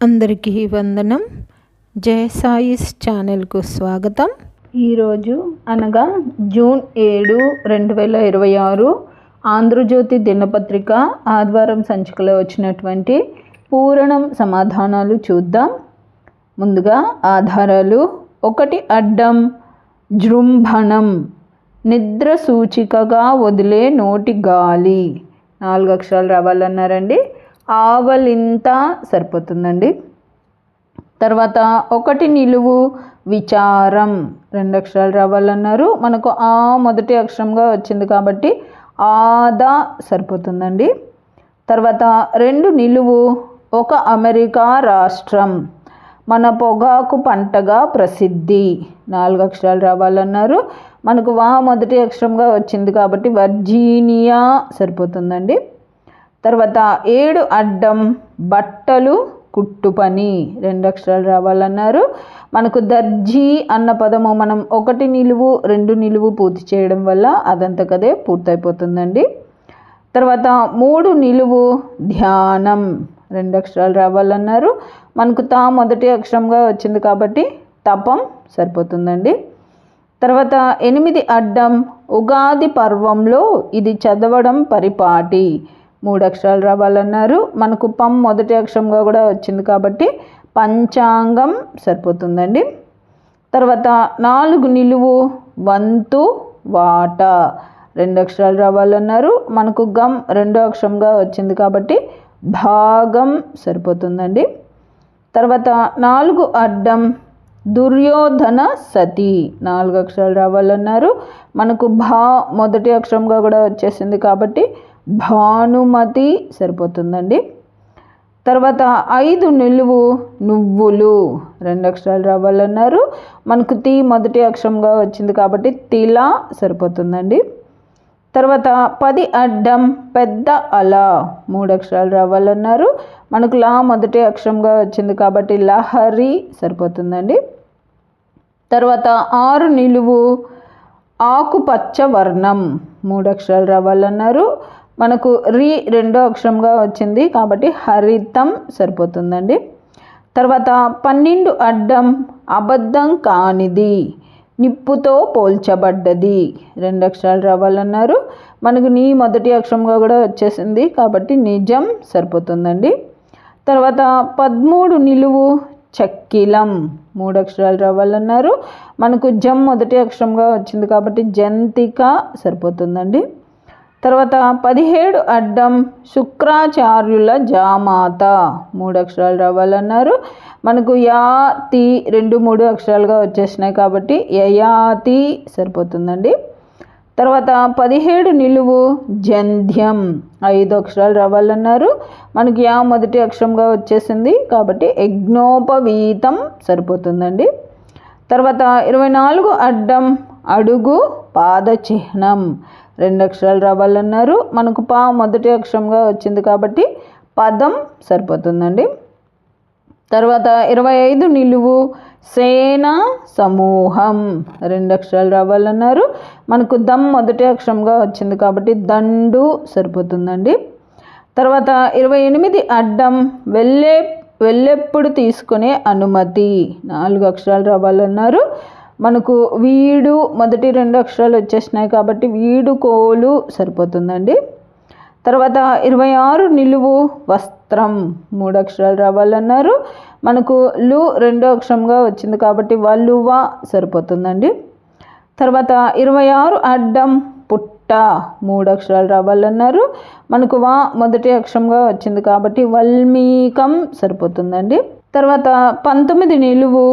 అందరికీ వందనం. జయ సాయిస్ ఛానల్కు స్వాగతం. ఈరోజు అనగా జూన్ 7, 2026 ఆంధ్రజ్యోతి దినపత్రిక ఆదివారం సంచికలో వచ్చినటువంటి పూరణం సమాధానాలు చూద్దాం. ముందుగా ఆధారాలు. 1 అడ్డం జృంభణం, నిద్ర సూచికగా వదిలే నోటి గాలి. 4 అక్షరాలు రావాలన్నారండి. ఆవలింత సరిపోతుందండి. తర్వాత 1 నిలువు విచారం, 2 అక్షరాలు రావాలన్నారు. మనకు ఆ మొదటి అక్షరంగా వచ్చింది కాబట్టి ఆదా సరిపోతుందండి. తర్వాత 2 నిలువు 1 అమెరికా రాష్ట్రం, మన పొగాకు పంటగా ప్రసిద్ధి. 4 అక్షరాలు రావాలన్నారు. మనకు వా మొదటి అక్షరంగా వచ్చింది కాబట్టి వర్జీనియా సరిపోతుందండి. తర్వాత 7 అడ్డం బట్టలు కుట్టు పని, 2 అక్షరాలు రావాలన్నారు. మనకు దర్జీ అన్న పదము మనం 1 నిలువు 2 నిలువు పూర్తి చేయడం వల్ల అదంతకదే పూర్తయిపోతుందండి. తర్వాత 3 నిలువు ధ్యానం, 2 అక్షరాలు రావాలన్నారు. మనకు తా మొదటి అక్షరంగా వచ్చింది కాబట్టి తపం సరిపోతుందండి. తర్వాత 8 అడ్డం ఉగాది పర్వంలో ఇది చదవడం పరిపాటి, 3 అక్షరాలు రావాలన్నారు. మనకు పం మొదటి అక్షరంగా కూడా వచ్చింది కాబట్టి పంచాంగం సరిపోతుందండి. తర్వాత 4 నిలువు వంతు వాట, 2 అక్షరాలు రావాలన్నారు. మనకు గం 2వ అక్షరంగా వచ్చింది కాబట్టి భాగం సరిపోతుందండి. తర్వాత 4 అడ్డం దుర్యోధన సతి, 4 అక్షరాలు రావాలన్నారు. మనకు భా మొదటి అక్షరంగా కూడా వచ్చేసింది కాబట్టి భానుమతి సరిపోతుందండి. తర్వాత 5 నిలువు నువ్వులు, 2 అక్షరాలు రావాలన్నారు. మనకు తి మొదటి అక్షరంగా వచ్చింది కాబట్టి తిల సరిపోతుందండి. తర్వాత 10 అడ్డం పెద్ద అల, 3 అక్షరాలు రావాలన్నారు. మనకు లా మొదటి అక్షరంగా వచ్చింది కాబట్టి లహరి సరిపోతుందండి. తర్వాత 6 నిలువు ఆకుపచ్చ వర్ణం, 3 అక్షరాలు రావాలన్నారు. మనకు రి 2వ అక్షరంగా వచ్చింది కాబట్టి హరితం సరిపోతుందండి. తర్వాత 12 అడ్డం అబద్ధం కానిది, నిప్పుతో పోల్చబడ్డది, 2 అక్షరాలు రావాలన్నారు. మనకు నీ మొదటి అక్షరంగా కూడా వచ్చేసింది కాబట్టి నిజం సరిపోతుందండి. తర్వాత 13 నిలువు చక్కిలం, 3 అక్షరాలు రావాలన్నారు. మనకు జం మొదటి అక్షరంగా వచ్చింది కాబట్టి జంతిక సరిపోతుందండి. తర్వాత 17 అడ్డం శుక్రాచార్యుల జామాత, 3 అక్షరాలు రావాలన్నారు. మనకు యా తి 2, 3 అక్షరాలుగా వచ్చేసినాయి కాబట్టి యయాతి సరిపోతుందండి. తర్వాత 17 నిలువు జంధ్యం, 5 అక్షరాలు రావాలన్నారు. మనకి యా మొదటి అక్షరంగా వచ్చేసింది కాబట్టి యజ్ఞోపవీతం సరిపోతుందండి. తర్వాత 24 అడ్డం అడుగు పాదచిహ్నం, 2 అక్షరాలు రావాలన్నారు. మనకు పా మొదటి అక్షరంగా వచ్చింది కాబట్టి పదం సరిపోతుందండి. తర్వాత 25 నిలువు సేనా సమూహం, 2 అక్షరాలు రావాలన్నారు. మనకు దమ్ మొదటి అక్షరంగా వచ్చింది కాబట్టి దండు సరిపోతుందండి. తర్వాత 28 అడ్డం వెళ్ళెప్పుడు తీసుకునే అనుమతి, 4 అక్షరాలు రావాలన్నారు. మనకు వీడు మొదటి 2 అక్షరాలు వచ్చేసినాయి కాబట్టి వీడుకోలు సరిపోతుందండి. తర్వాత 26 నిలువు వస్త్రం, 3 అక్షరాలు రావాలన్నారు. మనకు లు 2వ అక్షరంగా వచ్చింది కాబట్టి వలువ సరిపోతుందండి. తర్వాత 26 అడ్డం పుట్ట, 3 అక్షరాలు రావాలన్నారు. మనకు వా మొదటి అక్షరంగా వచ్చింది కాబట్టి వల్మీకం సరిపోతుందండి. తర్వాత 19 నిలువు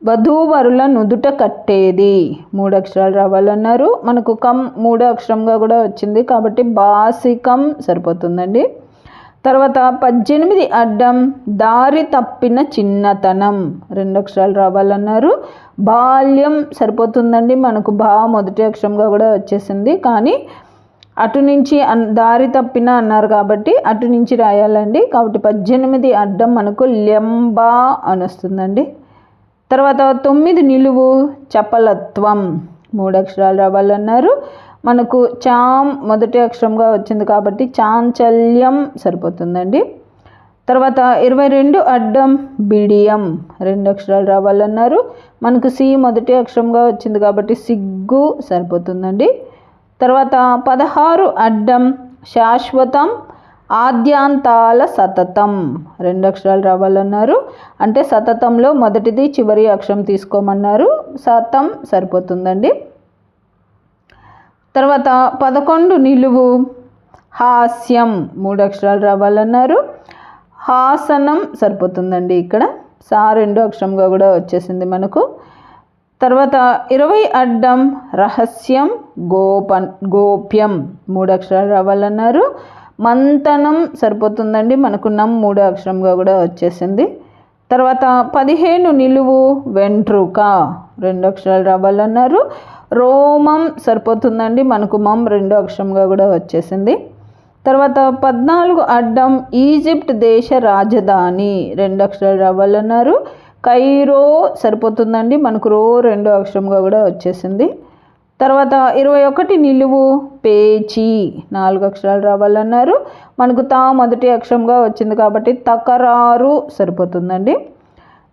వధూవరుల నుదుట కట్టేది, 3 అక్షరాలు రావాలన్నారు. మనకు కం 3వ అక్షరంగా కూడా వచ్చింది కాబట్టి బాసికం సరిపోతుందండి. తర్వాత 18 అడ్డం దారి తప్పిన చిన్నతనం, 2 అక్షరాలు రావాలన్నారు. బాల్యం సరిపోతుందండి. మనకు బా మొదటి అక్షరంగా కూడా వచ్చేసింది కానీ అటు నుంచి దారి తప్పిన అన్నారు కాబట్టి అటు నుంచి రాయాలండి. కాబట్టి 18 అడ్డం మనకు లెంబా అని వస్తుందండి. తర్వాత 9 నిలువు చపలత్వం, 3 అక్షరాలు రావాలన్నారు. మనకు చాం మొదటి అక్షరంగా వచ్చింది కాబట్టి చాంచల్యం సరిపోతుందండి. తర్వాత 22 అడ్డం బిడియం 2 అక్షరాలు రావాలన్నారు. మనకు సి మొదటి అక్షరంగా వచ్చింది కాబట్టి సిగ్గు సరిపోతుందండి. తర్వాత 16 అడ్డం శాశ్వతం ఆద్యాంతాల సతతం 2 అక్షరాలు రావాలన్నారు. అంటే సతతంలో మొదటిది చివరి అక్షరం తీసుకోమన్నారు. సతం సరిపోతుందండి. తర్వాత 11 నిలువు హాస్యం 3 అక్షరాలు రావాలన్నారు. హాసనం సరిపోతుందండి. ఇక్కడ సా 2 అక్షరంగా కూడా వచ్చేసింది మనకు. తర్వాత 20 అడ్డం రహస్యం గోప్యం 3 అక్షరాలు రావాలన్నారు. మంతనం సరిపోతుందండి. మనకు నం 3 అక్షరంగా కూడా వచ్చేసింది. తర్వాత 15 నిలువు వెంట్రుక 2 అక్షరాలు రావాలన్నారు. రోమం సరిపోతుందండి. మనకు మం 2 అక్షరంగా కూడా వచ్చేసింది. తర్వాత 14 అడ్డం ఈజిప్ట్ దేశ రాజధాని 2 అక్షరాలు రావాలన్నారు. కైరో సరిపోతుందండి. మనకు రో 2 అక్షరంగా కూడా వచ్చేసింది. తర్వాత 21 నిలువు పేచి 4 అక్షరాలు రావాలన్నారు. మనకు తా మొదటి అక్షరంగా వచ్చింది కాబట్టి తకరారు సరిపోతుందండి.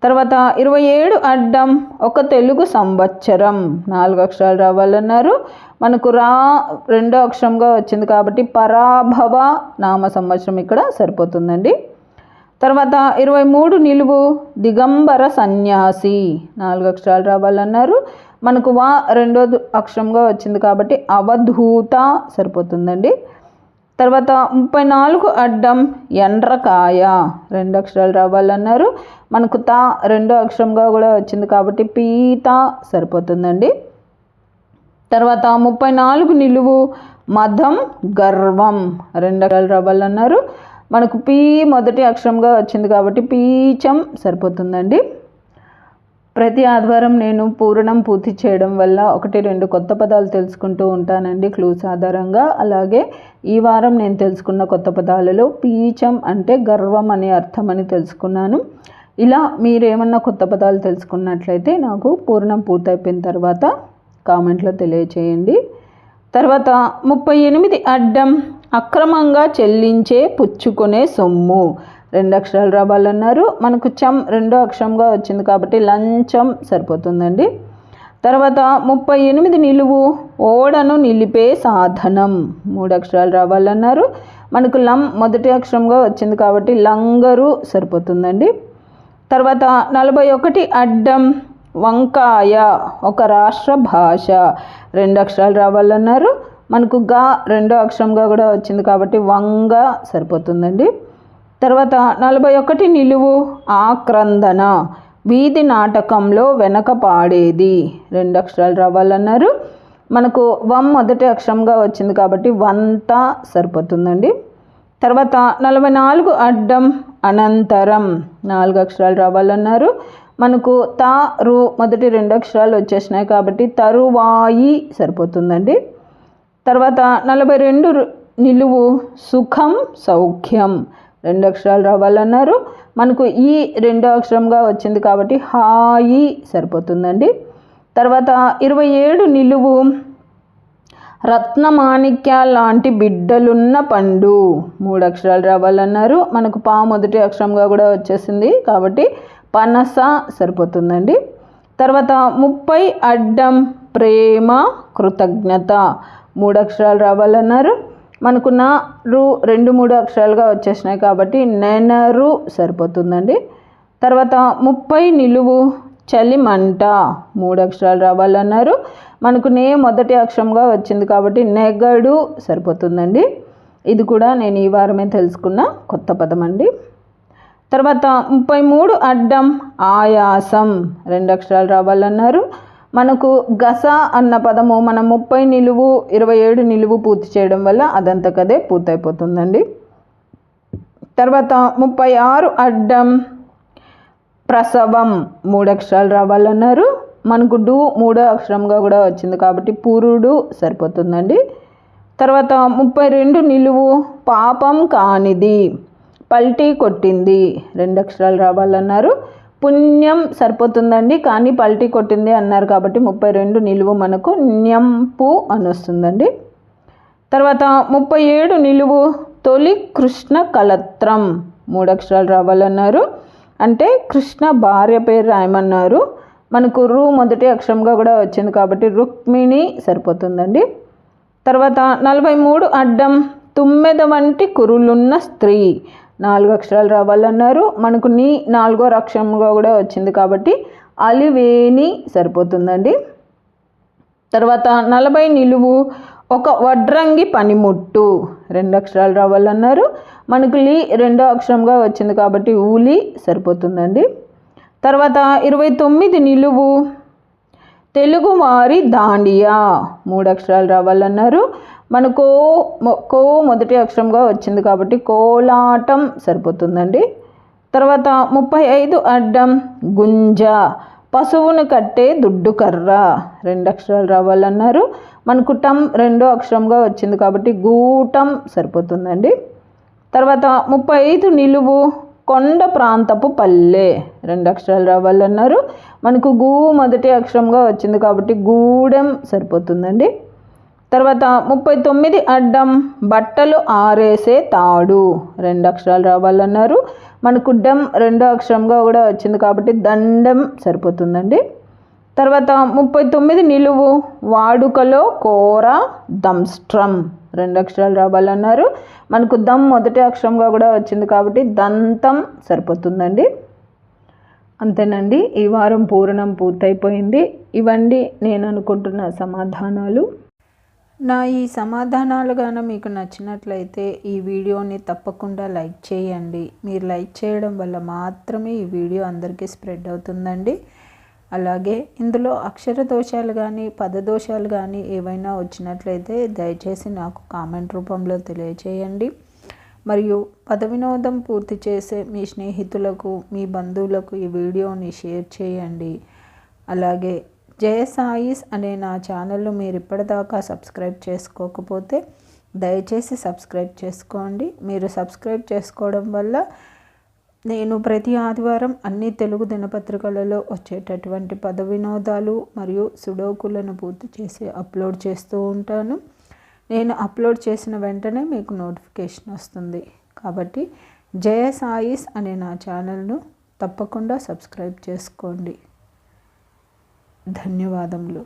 తర్వాత 27 అడ్డం ఒక తెలుగు సంవత్సరం 4 అక్షరాలు రావాలన్నారు. మనకు రా 2 అక్షరంగా వచ్చింది కాబట్టి పరాభవ నామ సంవత్సరం ఇక్కడ సరిపోతుందండి. తర్వాత 23 నిలువు దిగంబర సన్యాసి 4 అక్షరాలు రావాలన్నారు. మనకు వా 2 అక్షరంగా వచ్చింది కాబట్టి అవధూత సరిపోతుందండి. తర్వాత 34 అడ్డం ఎండ్రకాయ 2 అక్షరాలు రావాలన్నారు. మనకు తా 2 అక్షరంగా కూడా వచ్చింది కాబట్టి పీత సరిపోతుందండి. తర్వాత 34 నిలువు మదం గర్వం 2 అక్షరాలు రావాలన్నారు. మనకు పీ మొదటి అక్షరంగా వచ్చింది కాబట్టి పీచం సరిపోతుందండి. ప్రతి ఆదివారం నేను పూరణం పూర్తి చేయడం వల్ల 1-2 కొత్త పదాలు తెలుసుకుంటూ ఉంటానండి క్లూస్ ఆధారంగా. అలాగే ఈ వారం నేను తెలుసుకున్న కొత్త పదాలలో పీచం అంటే గర్వం అనే అర్థం అని తెలుసుకున్నాను. ఇలా మీరేమన్నా కొత్త పదాలు తెలుసుకున్నట్లయితే నాకు పూరణం పూర్తయిపోయిన తర్వాత కామెంట్లో తెలియచేయండి. తర్వాత 38 అడ్డం అక్రమంగా చెల్లించే పుచ్చుకునే సొమ్ము 2 అక్షరాలు రావాలన్నారు. మనకు చం 2 అక్షరంగా వచ్చింది కాబట్టి లంచం సరిపోతుందండి. తర్వాత 38 నిలువు ఓడను నిలిపే సాధనం 3 అక్షరాలు రావాలన్నారు. మనకు లం మొదటి అక్షరంగా వచ్చింది కాబట్టి లంగరు సరిపోతుందండి. తర్వాత 41 అడ్డం వంకాయ ఒక రాష్ట్ర భాష 2 అక్షరాలు రావాలన్నారు. మనకు గా 2 అక్షరంగా కూడా వచ్చింది కాబట్టి వంగ సరిపోతుందండి. తర్వాత 41 నిలువు ఆక్రందన వీధి నాటకంలో వెనక పాడేది 2 అక్షరాలు రావాలన్నారు. మనకు వం మొదటి అక్షరంగా వచ్చింది కాబట్టి వంత సరిపోతుందండి. తర్వాత 44 అడ్డం అనంతరం 4 అక్షరాలు రావాలన్నారు. మనకు తా రు మొదటి 2 అక్షరాలు వచ్చేసినాయి కాబట్టి తరువాయి సరిపోతుందండి. తర్వాత 42 నిలువు సుఖం సౌఖ్యం 2 అక్షరాలు రావాలన్నారు. మనకు ఈ 2 అక్షరంగా వచ్చింది కాబట్టి హాయి సరిపోతుందండి. తర్వాత 27 నిలువు రత్నమాణిక్యాల లాంటి బిడ్డలున్న పండు 3 అక్షరాలు రావాలన్నారు. మనకు పా మొదటి అక్షరంగా కూడా వచ్చేసింది కాబట్టి పనస సరిపోతుందండి. తర్వాత 30 అడ్డం ప్రేమ కృతజ్ఞత 3 అక్షరాలు రావాలన్నారు. మనకు నా రు 2-3 అక్షరాలుగా వచ్చేసినాయి కాబట్టి నెనరు సరిపోతుందండి. తర్వాత 30 నిలువు చలిమంట 3 అక్షరాలు రావాలన్నారు. మనకు నే మొదటి అక్షరంగా వచ్చింది కాబట్టి నెగడు సరిపోతుందండి. ఇది కూడా నేను ఈ వారమే తెలుసుకున్న కొత్త పదం అండి. తర్వాత 33 అడ్డం ఆయాసం 2 అక్షరాలు రావాలన్నారు. మనకు గస అన్న పదము మనం 30 నిలువు 27 నిలువు పూర్తి చేయడం వల్ల అదంతకదే పూర్తయిపోతుందండి. తర్వాత 36 అడ్డం ప్రసవం 3 అక్షరాలు రావాలన్నారు. మనకు డు 3 అక్షరంగా కూడా వచ్చింది కాబట్టి పురుడు సరిపోతుందండి. తర్వాత 32 నిలువు పాపం కానిది పల్టీ కొట్టింది 2 అక్షరాలు రావాలన్నారు. పుణ్యం సరిపోతుందండి కానీ పల్టీ కొట్టింది అన్నారు కాబట్టి 32 నిలువు మనకు న్యంపు అని వస్తుందండి. తర్వాత 37 నిలువు తొలి కృష్ణ కలత్రం 3 అక్షరాలు రావాలన్నారు. అంటే కృష్ణ భార్య పేరు రాయమన్నారు. మనకు రు మొదటి అక్షరంగా కూడా వచ్చింది కాబట్టి రుక్మిణి సరిపోతుందండి. తర్వాత 43 అడ్డం తుమ్మెద వంటి కురులున్న స్త్రీ 4 అక్షరాలు రావాలన్నారు. మనకు నీ 4వ అక్షరంగా కూడా వచ్చింది కాబట్టి అలివేణి సరిపోతుందండి. తర్వాత 40 నిలువు ఒక వడ్రంగి పనిముట్టు 2 అక్షరాలు రావాలన్నారు. మనకు లీ 2వ అక్షరంగా వచ్చింది కాబట్టి ఊలి సరిపోతుందండి. తర్వాత 29 నిలువు తెలుగువారి దాండియా 3 అక్షరాలు రావాలన్నారు. మనకు కో మొదటి అక్షరంగా వచ్చింది కాబట్టి కోలాటం సరిపోతుందండి. తర్వాత 35 అడ్డం గుంజ పశువును కట్టే దుడ్డు కర్ర 2 అక్షరాలు రావాలన్నారు. మనకు టం 2వ అక్షరంగా వచ్చింది కాబట్టి గూటం సరిపోతుందండి. తర్వాత 35 నిలువు కొండ ప్రాంతపు పల్లె 2 అక్షరాలు రావాలన్నారు. మనకు గూ మొదటి అక్షరంగా వచ్చింది కాబట్టి గూడెం సరిపోతుందండి. తర్వాత 39 అడ్డం బట్టలు ఆరేసే తాడు 2 అక్షరాలు రావాలన్నారు. మనకు డెం 2వ అక్షరంగా కూడా వచ్చింది కాబట్టి దండం సరిపోతుందండి. తర్వాత 39 నిలువు వాడుకలో కూర దంస్ట్రం 2 అక్షరాలు రావాలన్నారు. మనకు దమ్ మొదటి అక్షరంగా కూడా వచ్చింది కాబట్టి దంతం సరిపోతుందండి. అంతేనండి, ఈ వారం పూరణం పూర్తయిపోయింది. ఇవండి నేను అనుకుంటున్న సమాధానాలు. నా ఈ సమాధానాలు గాన మీకు నచ్చినట్లయితే ఈ వీడియోని తప్పకుండా లైక్ చేయండి. మీరు లైక్ చేయడం వల్ల మాత్రమే ఈ వీడియో అందరికీ స్ప్రెడ్ అవుతుందండి. అలాగే ఇందులో అక్షర దోషాలు కానీ పదదోషాలు కానీ ఏవైనా వచ్చినట్లయితే దయచేసి నాకు కామెంట్ రూపంలో తెలియచేయండి. మరియు పద వినోదం పూర్తి చేసే మీ స్నేహితులకు మీ బంధువులకు ఈ వీడియోని షేర్ చేయండి. అలాగే జయ సాయిస్ అనే నా ఛానల్ను మీరు ఇప్పటిదాకా సబ్స్క్రైబ్ చేసుకోకపోతే దయచేసి సబ్స్క్రైబ్ చేసుకోండి. మీరు సబ్స్క్రైబ్ చేసుకోవడం వల్ల నేను ప్రతి ఆదివారం అన్ని తెలుగు దినపత్రికలలో వచ్చేటటువంటి పద వినోదాలు మరియు సుడోకులను పూర్తి చేసి అప్లోడ్ చేస్తూ ఉంటాను. నేను అప్లోడ్ చేసిన వెంటనే మీకు నోటిఫికేషన్ వస్తుంది. కాబట్టి జయ సాయిస్ అనే నా ఛానల్ను తప్పకుండా సబ్స్క్రైబ్ చేసుకోండి. ధన్యవాదములు.